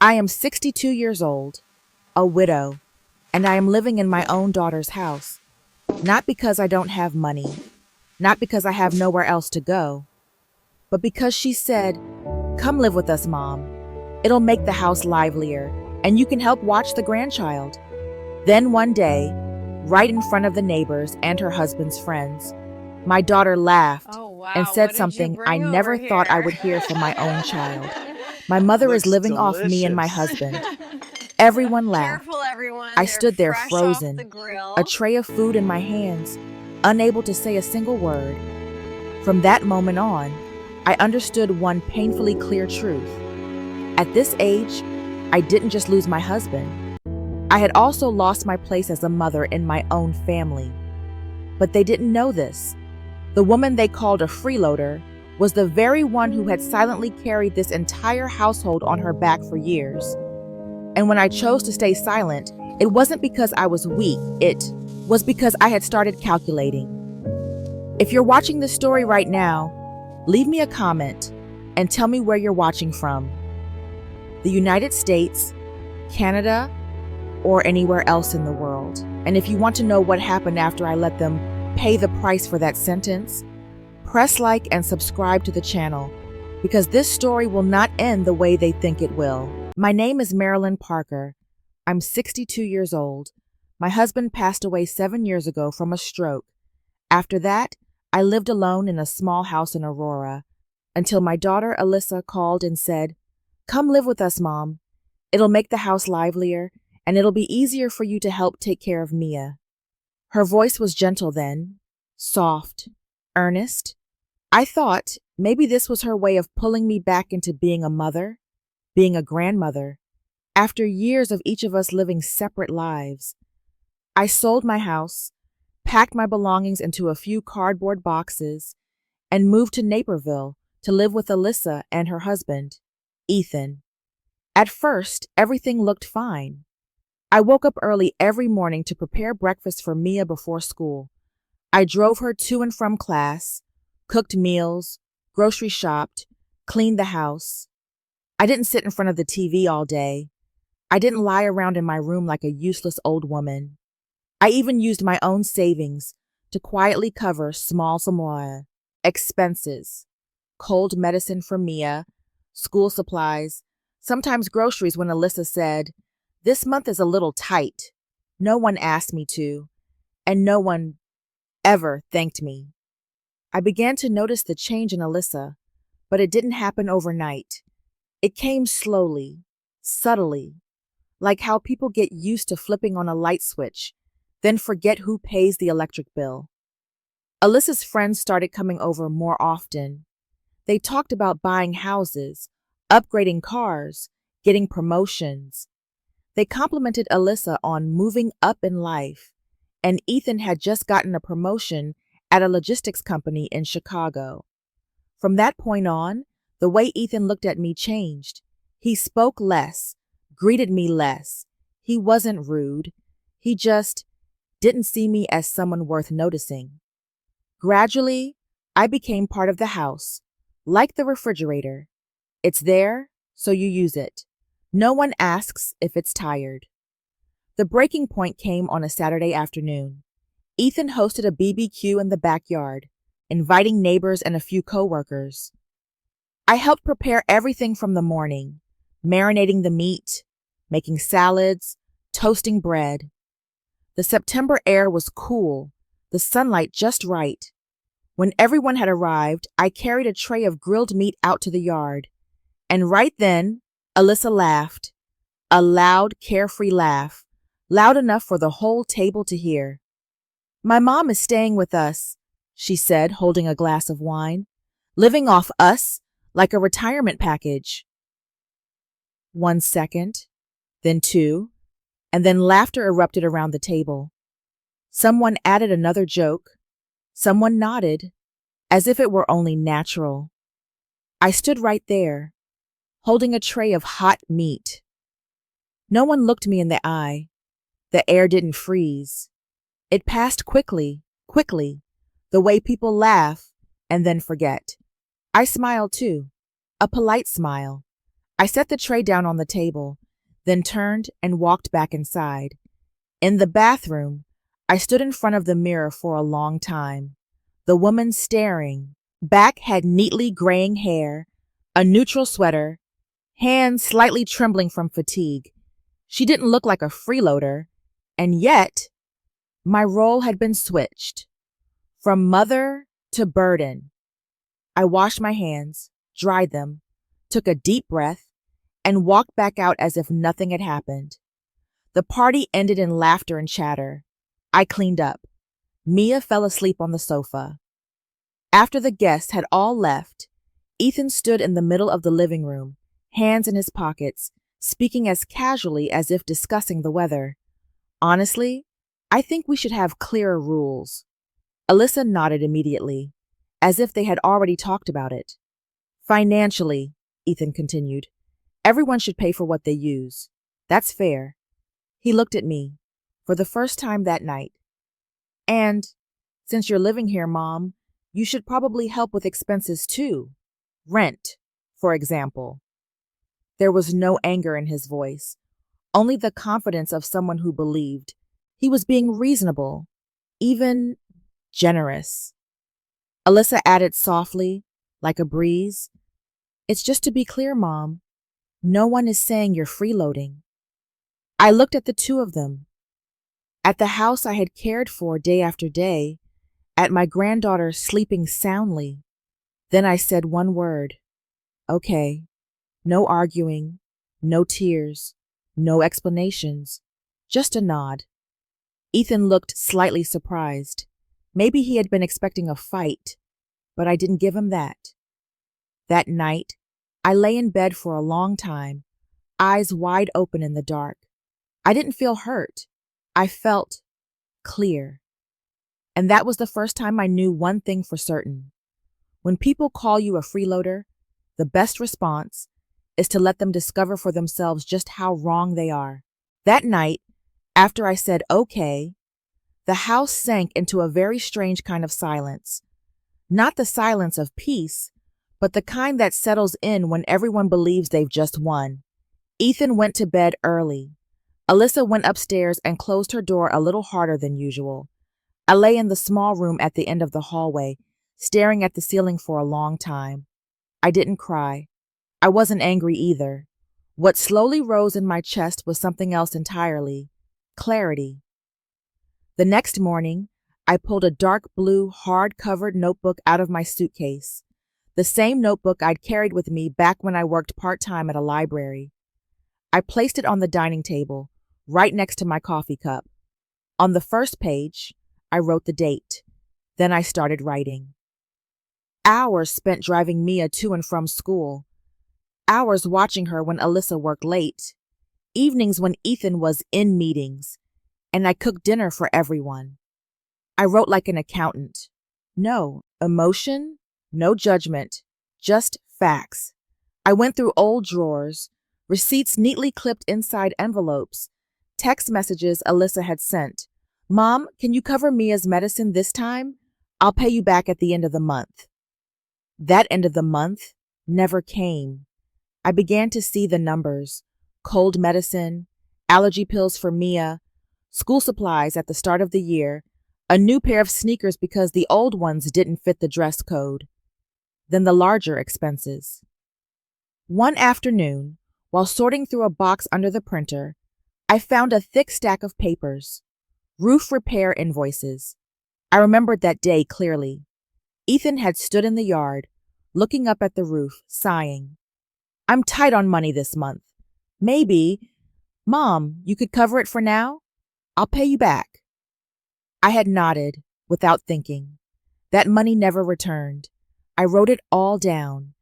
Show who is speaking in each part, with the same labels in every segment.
Speaker 1: I am 62 years old, a widow, and I am living in my own daughter's house. Not because I don't have money, not because I have nowhere else to go, but because she said, "Come live with us, Mom. It'll make the house livelier, and you can help watch the grandchild." Then one day, right in front of the neighbors and her husband's friends, my daughter laughed
Speaker 2: Oh,
Speaker 1: and
Speaker 2: wow.
Speaker 1: said
Speaker 2: What did you
Speaker 1: something I
Speaker 2: bring over
Speaker 1: never thought I
Speaker 2: here?
Speaker 1: would hear from my own child. "My mother is
Speaker 3: Looks
Speaker 1: living off me and my
Speaker 3: delicious.
Speaker 1: husband." Everyone laughed.
Speaker 2: Careful, everyone.
Speaker 1: I
Speaker 2: They're
Speaker 1: stood there
Speaker 2: fresh off the
Speaker 1: frozen, a
Speaker 2: grill.
Speaker 1: tray of food in my hands, unable to say a single word. From that moment on, I understood one painfully clear truth. At this age, I didn't just lose my husband. I had also lost my place as a mother in my own family. But they didn't know this. The woman they called a freeloader was the very one who had silently carried this entire household on her back for years. And when I chose to stay silent, it wasn't because I was weak, it was because I had started calculating. If you're watching this story right now, leave me a comment and tell me where you're watching from. The United States, Canada, or anywhere else in the world. And if you want to know what happened after I let them pay the price for that sentence, press like and subscribe to the channel, because this story will not end the way they think it will. My name is Marilyn Parker. I'm 62 years old. My husband passed away 7 years ago from a stroke. After that, I lived alone in a small house in Aurora until my daughter Alyssa called and said, "Come live with us, Mom. It'll make the house livelier, and it'll be easier for you to help take care of Mia." Her voice was gentle then, soft, earnest. I thought maybe this was her way of pulling me back into being a mother, being a grandmother, after years of each of us living separate lives. I sold my house, packed my belongings into a few cardboard boxes, and moved to Naperville to live with Alyssa and her husband, Ethan. At first, everything looked fine. I woke up early every morning to prepare breakfast for Mia before school. I drove her to and from class, cooked meals, grocery shopped, cleaned the house. I didn't sit in front of the TV all day. I didn't lie around in my room like a useless old woman. I even used my own savings to quietly cover small expenses, cold medicine for Mia, school supplies, sometimes groceries when Alyssa said, "This month is a little tight." No one asked me to, and no one ever thanked me. I began to notice the change in Alyssa, but it didn't happen overnight. It came slowly, subtly, like how people get used to flipping on a light switch, then forget who pays the electric bill. Alyssa's friends started coming over more often. They talked about buying houses, upgrading cars, getting promotions. They complimented Alyssa on moving up in life, and Ethan had just gotten a promotion at a logistics company in Chicago. From that point on, the way Ethan looked at me changed. He spoke less, greeted me less. He wasn't rude. He just didn't see me as someone worth noticing. Gradually, I became part of the house, like the refrigerator. It's there, so you use it. No one asks if it's tired. The breaking point came on a Saturday afternoon. Ethan hosted a BBQ in the backyard, inviting neighbors and a few coworkers. I helped prepare everything from the morning, marinating the meat, making salads, toasting bread. The September air was cool, the sunlight just right. When everyone had arrived, I carried a tray of grilled meat out to the yard. And right then, Alyssa laughed, a loud, carefree laugh, loud enough for the whole table to hear. "My mom is staying with us," she said, holding a glass of wine, "living off us like a retirement package." 1 second, then 2, and then laughter erupted around the table. Someone added another joke. Someone nodded, as if it were only natural. I stood right there, holding a tray of hot meat. No one looked me in the eye. The air didn't freeze. It passed quickly, the way people laugh and then forget. I smiled too, a polite smile. I set the tray down on the table, then turned and walked back inside. In the bathroom, I stood in front of the mirror for a long time. The woman staring back had neatly graying hair, a neutral sweater, hands slightly trembling from fatigue. She didn't look like a freeloader, and yet my role had been switched. From mother to burden. I washed my hands, dried them, took a deep breath, and walked back out as if nothing had happened. The party ended in laughter and chatter. I cleaned up. Mia fell asleep on the sofa. After the guests had all left, Ethan stood in the middle of the living room, hands in his pockets, speaking as casually as if discussing the weather. Honestly, I think we should have clearer rules. Alyssa nodded immediately, as if they had already talked about it. Financially, Ethan continued, everyone should pay for what they use. That's fair. He looked at me, for the first time that night. And, since you're living here, Mom, you should probably help with expenses too. Rent, for example. There was no anger in his voice, only the confidence of someone who believed. He was being reasonable, even generous. Alyssa added softly, like a breeze, "It's just to be clear, Mom. No one is saying you're freeloading." I looked at the two of them. At the house I had cared for day after day, at my granddaughter sleeping soundly. Then I said one word. Okay. No arguing, no tears, no explanations, just a nod. Ethan looked slightly surprised. Maybe he had been expecting a fight, but I didn't give him that. That night, I lay in bed for a long time, eyes wide open in the dark. I didn't feel hurt. I felt clear. And that was the first time I knew one thing for certain. When people call you a freeloader, the best response is to let them discover for themselves just how wrong they are. That night, after I said okay, the house sank into a very strange kind of silence. Not the silence of peace, but the kind that settles in when everyone believes they've just won. Ethan went to bed early. Alyssa went upstairs and closed her door a little harder than usual. I lay in the small room at the end of the hallway, staring at the ceiling for a long time. I didn't cry. I wasn't angry either. What slowly rose in my chest was something else entirely. Clarity. The next morning, I pulled a dark blue, hard-covered notebook out of my suitcase, the same notebook I'd carried with me back when I worked part-time at a library. I placed it on the dining table, right next to my coffee cup. On the first page, I wrote the date. Then I started writing. Hours spent driving Mia to and from school. Hours watching her when Alyssa worked late. Evenings when Ethan was in meetings. And I cooked dinner for everyone. I wrote like an accountant. No emotion, no judgment, just facts. I went through old drawers, receipts neatly clipped inside envelopes, text messages Alyssa had sent. Mom, can you cover Mia's medicine this time? I'll pay you back at the end of the month. That end of the month never came. I began to see the numbers. Cold medicine, allergy pills for Mia, school supplies at the start of the year, a new pair of sneakers because the old ones didn't fit the dress code. Then the larger expenses. One afternoon, while sorting through a box under the printer, I found a thick stack of papers. Roof repair invoices. I remembered that day clearly. Ethan had stood in the yard, looking up at the roof, sighing. I'm tight on money this month. Maybe, Mom, you could cover it for now? I'll pay you back. I had nodded, without thinking. That money never returned. I wrote it all down.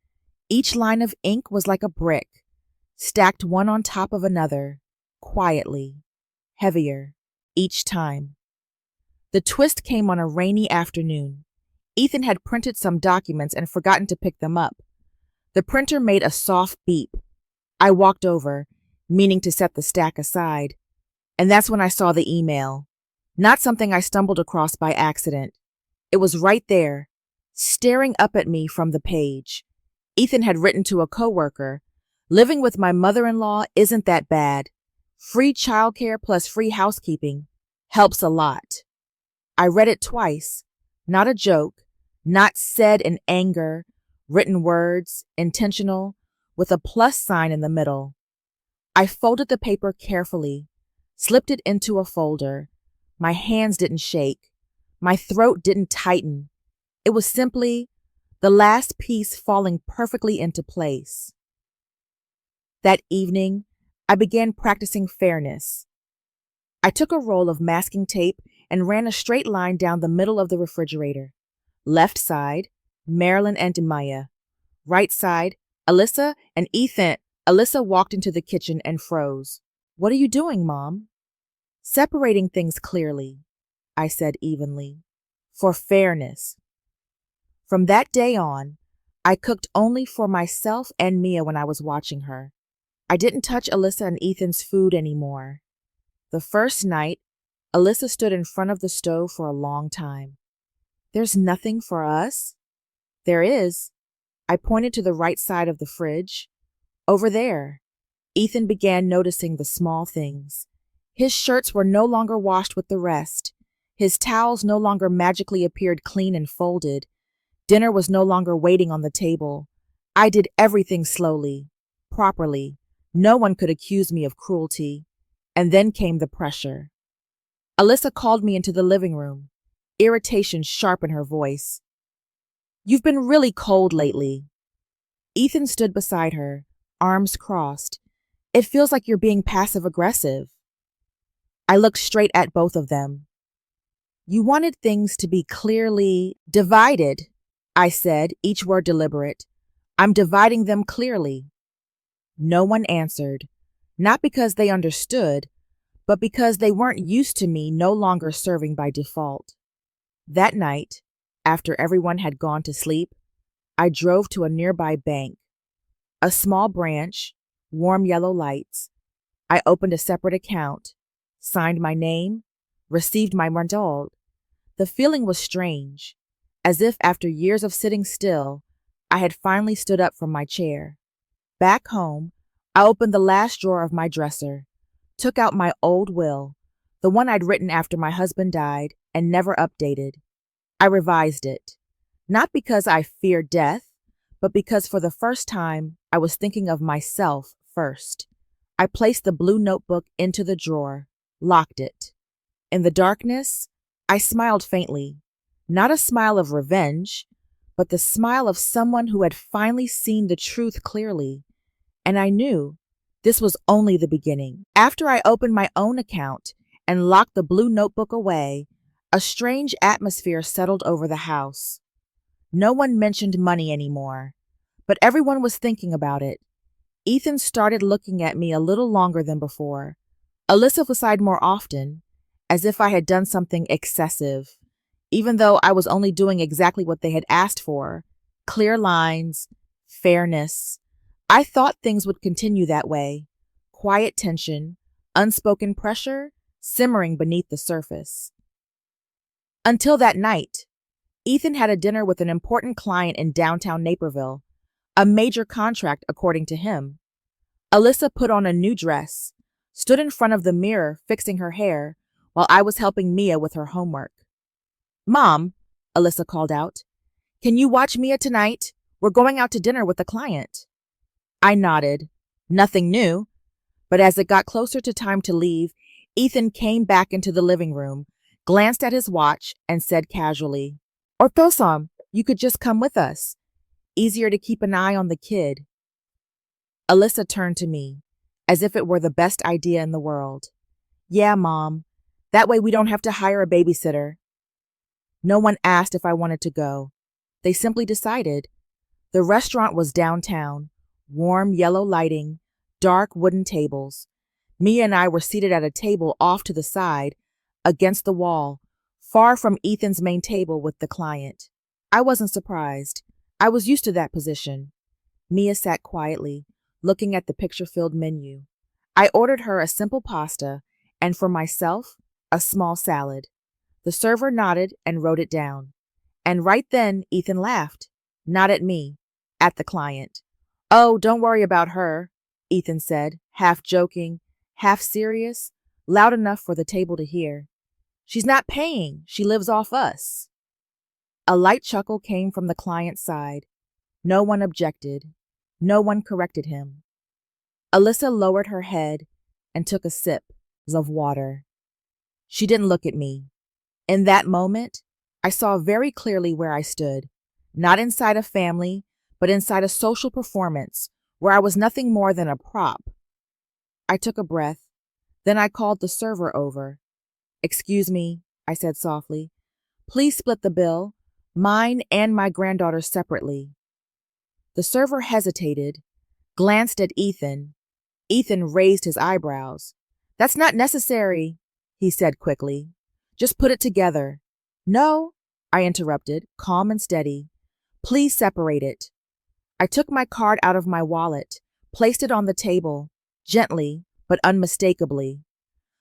Speaker 1: Each line of ink was like a brick, stacked one on top of another, quietly, heavier, each time. The twist came on a rainy afternoon. Ethan had printed some documents and forgotten to pick them up. The printer made a soft beep. I walked over, meaning to set the stack aside, and that's when I saw the email. Not something I stumbled across by accident. It was right there, staring up at me from the page. Ethan had written to a coworker, Living with my mother-in-law isn't that bad. Free childcare plus free housekeeping helps a lot. I read it twice. Not a joke, not said in anger, written words, intentional, with a plus sign in the middle. I folded the paper carefully, slipped it into a folder. My hands didn't shake. My throat didn't tighten. It was simply the last piece falling perfectly into place. That evening, I began practicing fairness. I took a roll of masking tape and ran a straight line down the middle of the refrigerator. Left side, Marilyn and Maya. Right side, Alyssa and Ethan. Alyssa walked into the kitchen and froze. "What are you doing, Mom?" "Separating things clearly," I said evenly. "For fairness." From that day on, I cooked only for myself and Mia when I was watching her. I didn't touch Alyssa and Ethan's food anymore. The first night, Alyssa stood in front of the stove for a long time. "There's nothing for us?" "There is." I pointed to the right side of the fridge. "Over there." Ethan began noticing the small things. His shirts were no longer washed with the rest. His towels no longer magically appeared clean and folded. Dinner was no longer waiting on the table. I did everything slowly, properly. No one could accuse me of cruelty. And then came the pressure. Alyssa called me into the living room, irritation sharp in her voice. "You've been really cold lately." Ethan stood beside her, arms crossed. "It feels like you're being passive-aggressive." I looked straight at both of them. "You wanted things to be clearly divided," I said, each word deliberate. "I'm dividing them clearly." No one answered, not because they understood, but because they weren't used to me no longer serving by default. That night, after everyone had gone to sleep, I drove to a nearby bank. A small branch, warm yellow lights. I opened a separate account, signed my name, received my rental. The feeling was strange, as if after years of sitting still, I had finally stood up from my chair. Back home, I opened the last drawer of my dresser, took out my old will, the one I'd written after my husband died and never updated. I revised it, not because I feared death, but because for the first time I was thinking of myself first. I placed the blue notebook into the drawer, locked it. In the darkness, I smiled faintly, not a smile of revenge, but the smile of someone who had finally seen the truth clearly. And I knew this was only the beginning. After I opened my own account and locked the blue notebook away, a strange atmosphere settled over the house. No one mentioned money anymore, but everyone was thinking about it. Ethan started looking at me a little longer than before. Alyssa sighed more often, as if I had done something excessive, even though I was only doing exactly what they had asked for. Clear lines, fairness. I thought things would continue that way. Quiet tension, unspoken pressure, simmering beneath the surface. Until that night, Ethan had a dinner with an important client in downtown Naperville, a major contract according to him. Alyssa put on a new dress, stood in front of the mirror fixing her hair while I was helping Mia with her homework. "Mom," Alyssa called out, "can you watch Mia tonight? We're going out to dinner with a client." I nodded. Nothing new. But as it got closer to time to leave, Ethan came back into the living room, glanced at his watch, and said casually, "Orthosom, you could just come with us. Easier to keep an eye on the kid." Alyssa turned to me, as if it were the best idea in the world. "Yeah, Mom. That way we don't have to hire a babysitter." No one asked if I wanted to go. They simply decided. The restaurant was downtown, warm yellow lighting, dark wooden tables. Mia and I were seated at a table off to the side, against the wall, far from Ethan's main table with the client. I wasn't surprised. I was used to that position. Mia sat quietly, looking at the picture-filled menu. I ordered her a simple pasta, and for myself, a small salad. The server nodded and wrote it down. And right then, Ethan laughed. Not at me, at the client. "Oh, don't worry about her. Ethan said, half joking, half serious, loud enough for the table to hear. She's not paying. She lives off us. A light chuckle came from the client's side. No one objected. No one corrected him. Alyssa lowered her head and took a sip of water. She didn't look at me. In that moment, I saw very clearly where I stood, not inside a family, but inside a social performance where I was nothing more than a prop. I took a breath. Then I called the server over. "Excuse me," I said softly. "Please split the bill, mine and my granddaughter's separately." The server hesitated, glanced at Ethan. Ethan raised his eyebrows. "That's not necessary," he said quickly. "Just put it together." "No," I interrupted, calm and steady. "Please separate it." I took my card out of my wallet, placed it on the table, gently but unmistakably.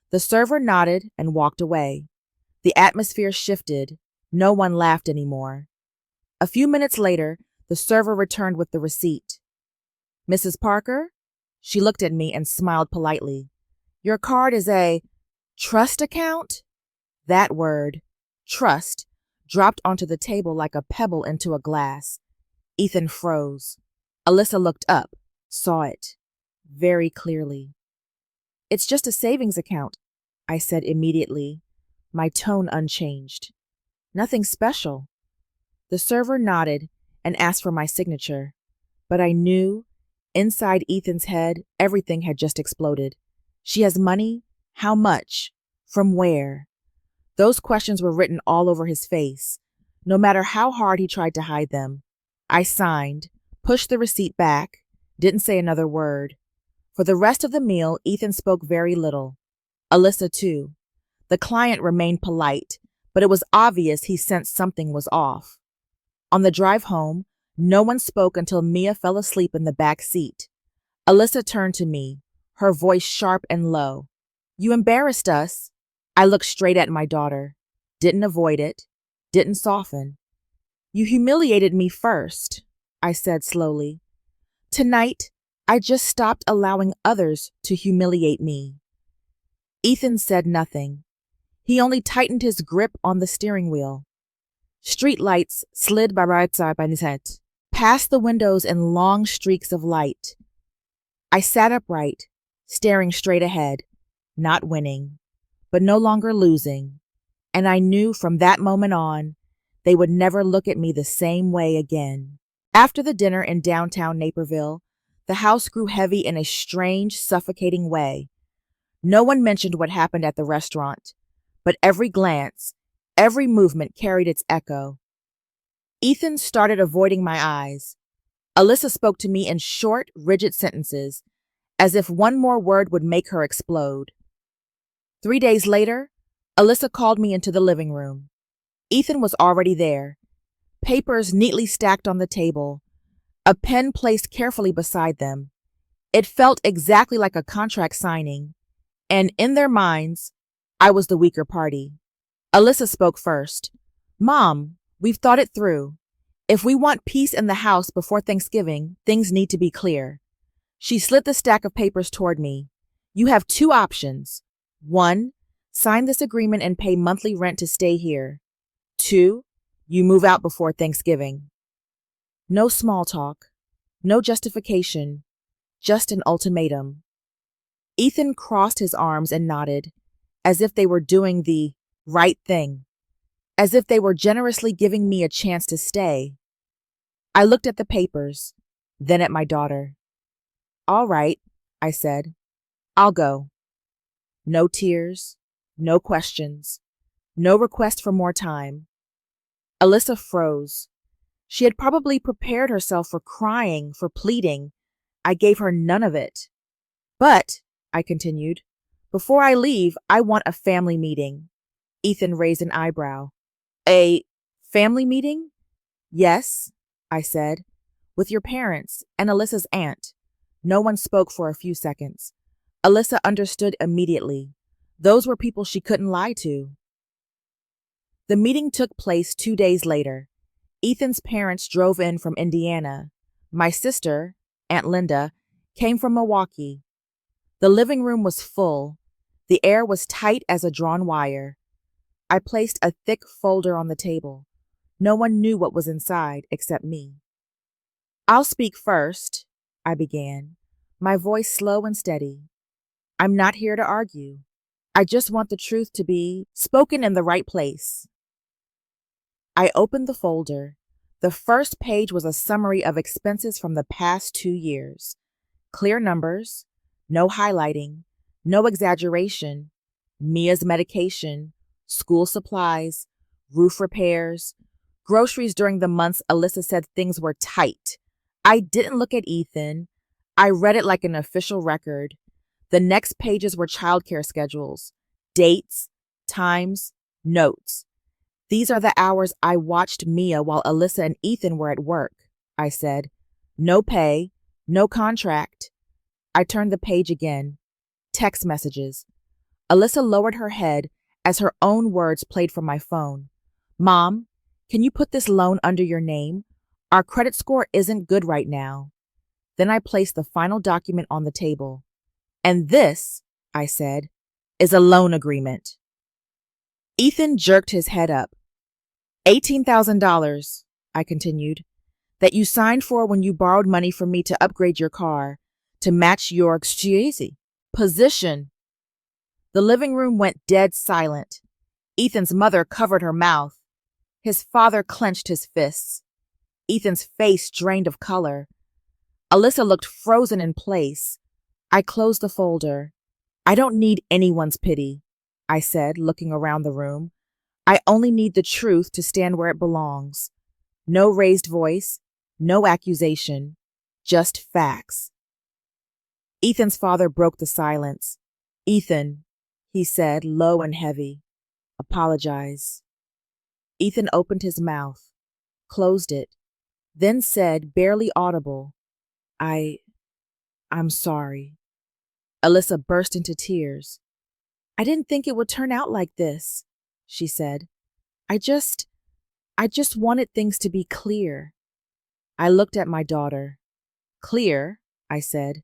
Speaker 1: The server nodded and walked away. The atmosphere shifted. No one laughed anymore. A few minutes later, the server returned with the receipt. "Mrs. Parker?" She looked at me and smiled politely. "Your card is a trust account?" That word, trust, dropped onto the table like a pebble into a glass. Ethan froze. Alyssa looked up, saw it, very clearly. "It's just a savings account," I said immediately, my tone unchanged. "Nothing special." The server nodded and asked for my signature, but I knew, inside Ethan's head, everything had just exploded. She has money? How much? From where? Those questions were written all over his face, no matter how hard he tried to hide them. I signed, pushed the receipt back, didn't say another word. For the rest of the meal, Ethan spoke very little. Alyssa, too. The client remained polite, but it was obvious he sensed something was off. On the drive home, no one spoke until Mia fell asleep in the back seat. Alyssa turned to me, her voice sharp and low. "You embarrassed us." I looked straight at my daughter. Didn't avoid it. Didn't soften. "You humiliated me first," I said slowly. "Tonight, I just stopped allowing others to humiliate me." Ethan said nothing. He only tightened his grip on the steering wheel. Street lights slid by right side by his head, past the windows in long streaks of light. I sat upright, staring straight ahead, not winning, but no longer losing, and I knew from that moment on, they would never look at me the same way again. After the dinner in downtown Naperville, the house grew heavy in a strange, suffocating way. No one mentioned what happened at the restaurant, but every glance, every movement carried its echo. Ethan started avoiding my eyes. Alyssa spoke to me in short, rigid sentences, as if one more word would make her explode. 3 days later, Alyssa called me into the living room. Ethan was already there, papers neatly stacked on the table, a pen placed carefully beside them. It felt exactly like a contract signing, and in their minds, I was the weaker party. Alyssa spoke first. "Mom, we've thought it through. If we want peace in the house before Thanksgiving, things need to be clear." She slid the stack of papers toward me. "You have 2 options. 1, sign this agreement and pay monthly rent to stay here. 2, you move out before Thanksgiving." No small talk, no justification, just an ultimatum. Ethan crossed his arms and nodded, as if they were doing the right thing, as if they were generously giving me a chance to stay. I looked at the papers, then at my daughter. "All right," I said. "I'll go." No tears, no questions, no request for more time. Alyssa froze. She had probably prepared herself for crying, for pleading. I gave her none of it. "But," I continued, "before I leave, I want a family meeting." Ethan raised an eyebrow. "A family meeting?" "Yes," I said, "with your parents and Alyssa's aunt." No one spoke for a few seconds. Alyssa understood immediately. Those were people she couldn't lie to. The meeting took place 2 days later. Ethan's parents drove in from Indiana. My sister, Aunt Linda, came from Milwaukee. The living room was full. The air was tight as a drawn wire. I placed a thick folder on the table. No one knew what was inside except me. "I'll speak first," I began, my voice slow and steady. "I'm not here to argue. I just want the truth to be spoken in the right place." I opened the folder. The first page was a summary of expenses from the past 2 years. Clear numbers, no highlighting, no exaggeration. Mia's medication, school supplies, roof repairs, groceries during the months Alyssa said things were tight. I didn't look at Ethan. I read it like an official record. The next pages were childcare schedules, dates, times, notes. "These are the hours I watched Mia while Alyssa and Ethan were at work," I said. "No pay, no contract." I turned the page again. Text messages. Alyssa lowered her head as her own words played from my phone. "Mom, can you put this loan under your name? Our credit score isn't good right now." Then I placed the final document on the table. "And this," I said, "is a loan agreement." Ethan jerked his head up. $18,000, I continued, "that you signed for when you borrowed money from me to upgrade your car, to match your position." The living room went dead silent. Ethan's mother covered her mouth. His father clenched his fists. Ethan's face drained of color. Alyssa looked frozen in place. I closed the folder. "I don't need anyone's pity," I said, looking around the room. "I only need the truth to stand where it belongs. No raised voice, no accusation, just facts." Ethan's father broke the silence. "Ethan," he said, low and heavy, "apologize." Ethan opened his mouth, closed it, then said, barely audible, I'm sorry." Alyssa burst into tears. "I didn't think it would turn out like this," she said. I just wanted things to be clear." I looked at my daughter. "Clear," I said,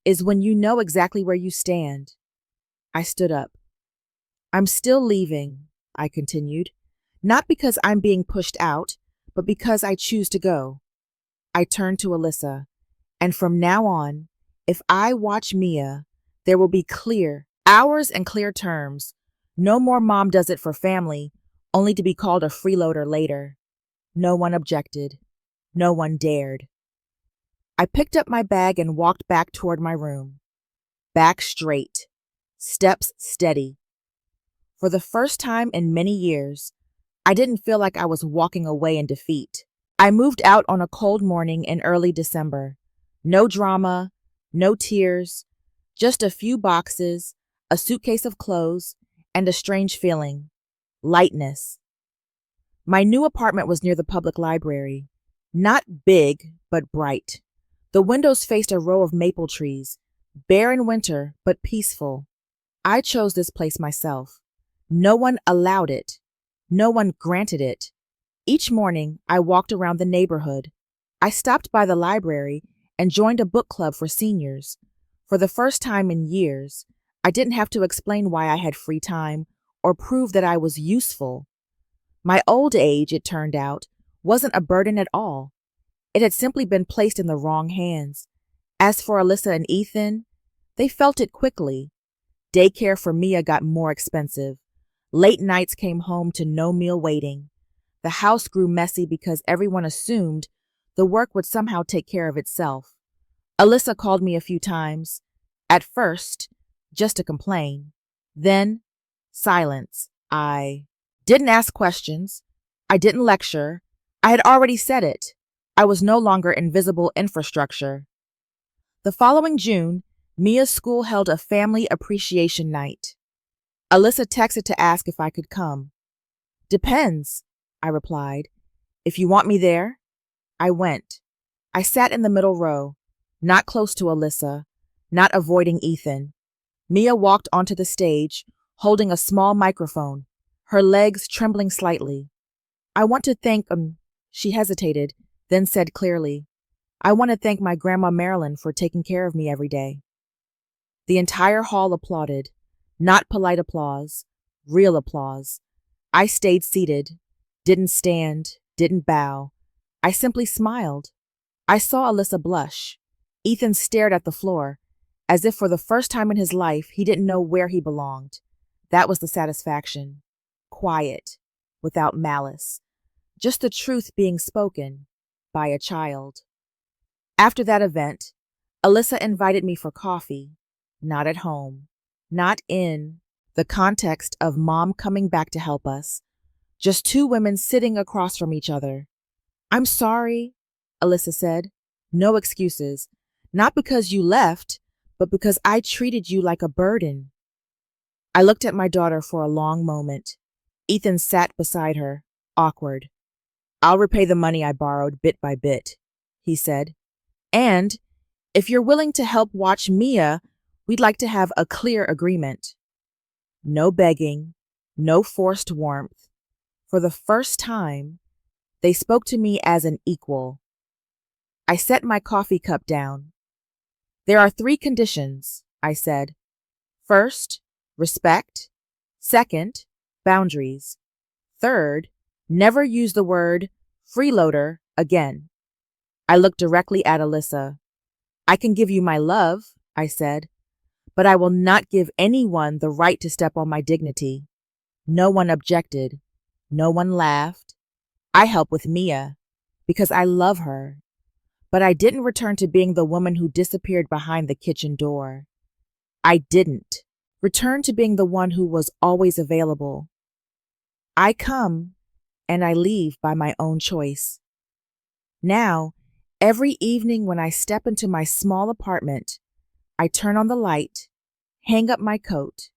Speaker 1: "is when you know exactly where you stand." I stood up. "I'm still leaving," I continued, "not because I'm being pushed out, but because I choose to go." I turned to Alyssa. "And from now on, if I watch Mia, there will be clear hours and clear terms. No more mom does it for family, only to be called a freeloader later." No one objected. No one dared. I picked up my bag and walked back toward my room. Back straight. Steps steady. For the first time in many years, I didn't feel like I was walking away in defeat. I moved out on a cold morning in early December. No drama, no tears, just a few boxes, a suitcase of clothes, and a strange feeling. Lightness. My new apartment was near the public library. Not big, but bright. The windows faced a row of maple trees, bare in winter, but peaceful. I chose this place myself. No one allowed it. No one granted it. Each morning, I walked around the neighborhood. I stopped by the library and joined a book club for seniors. For the first time in years, I didn't have to explain why I had free time or prove that I was useful. My old age, it turned out, wasn't a burden at all. It had simply been placed in the wrong hands. As for Alyssa and Ethan, they felt it quickly. Daycare for Mia got more expensive. Late nights came home to no meal waiting. The house grew messy because everyone assumed the work would somehow take care of itself. Alyssa called me a few times. At first, just to complain. Then, silence. I didn't ask questions. I didn't lecture. I had already said it. I was no longer invisible infrastructure. The following June, Mia's school held a family appreciation night. Alyssa texted to ask if I could come. "Depends," I replied. "If you want me there." I went. I sat in the middle row, not close to Alyssa, not avoiding Ethan. Mia walked onto the stage, holding a small microphone, her legs trembling slightly. "I want to thank," she hesitated, then said clearly, I want to thank my Grandma Marilyn for taking care of me every day." The entire hall applauded. Not polite applause, real applause. I stayed seated, didn't stand, didn't bow. I simply smiled. I saw Alyssa blush. Ethan stared at the floor, as if for the first time in his life he didn't know where he belonged. That was the satisfaction. Quiet, without malice. Just the truth being spoken by a child. After that event, Alyssa invited me for coffee. Not at home. Not in the context of Mom coming back to help us. Just two women sitting across from each other. "I'm sorry," Alyssa said. "No excuses. Not because you left, but because I treated you like a burden." I looked at my daughter for a long moment. Ethan sat beside her, awkward. "I'll repay the money I borrowed bit by bit," he said. "And if you're willing to help watch Mia, we'd like to have a clear agreement." No begging, no forced warmth. For the first time, they spoke to me as an equal. I set my coffee cup down. "There are 3 conditions," I said. "First, respect. Second, boundaries. Third, never use the word freeloader again." I looked directly at Alyssa. "I can give you my love," I said, "but I will not give anyone the right to step on my dignity." No one objected. No one laughed. I help with Mia because I love her. But I didn't return to being the woman who disappeared behind the kitchen door. I didn't return to being the one who was always available. I come and I leave by my own choice. Now, every evening when I step into my small apartment, I turn on the light, hang up my coat,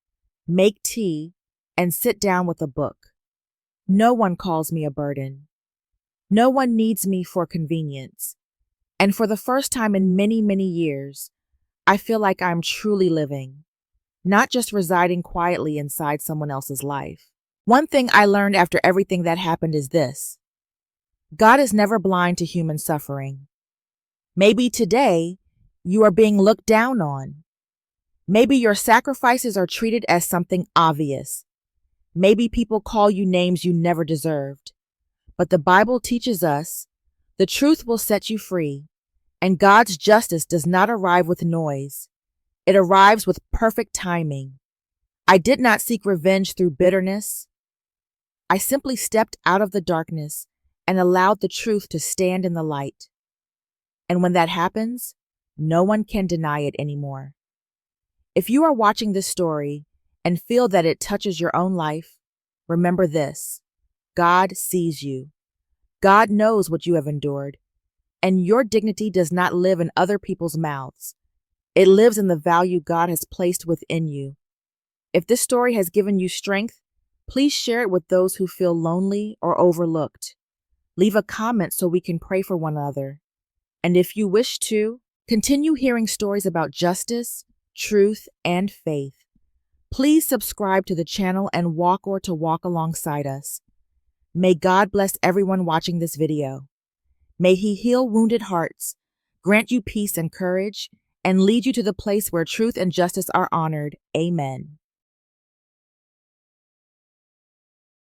Speaker 1: make tea, and sit down with a book. No one calls me a burden. No one needs me for convenience. And for the first time in many, many years, I feel like I'm truly living, not just residing quietly inside someone else's life. One thing I learned after everything that happened is this: God is never blind to human suffering. Maybe today you are being looked down on. Maybe your sacrifices are treated as something obvious. Maybe people call you names you never deserved. But the Bible teaches us the truth will set you free, and God's justice does not arrive with noise. It arrives with perfect timing. I did not seek revenge through bitterness. I simply stepped out of the darkness and allowed the truth to stand in the light. And when that happens, no one can deny it anymore. If you are watching this story and feel that it touches your own life, remember this: God sees you. God knows what you have endured, and your dignity does not live in other people's mouths. It lives in the value God has placed within you. If this story has given you strength, please share it with those who feel lonely or overlooked. Leave a comment so we can pray for one another. And if you wish to, continue hearing stories about justice, truth, and faith. Please subscribe to the channel and walk alongside us. May God bless everyone watching this video. May He heal wounded hearts, grant you peace and courage, and lead you to the place where truth and justice are honored. Amen.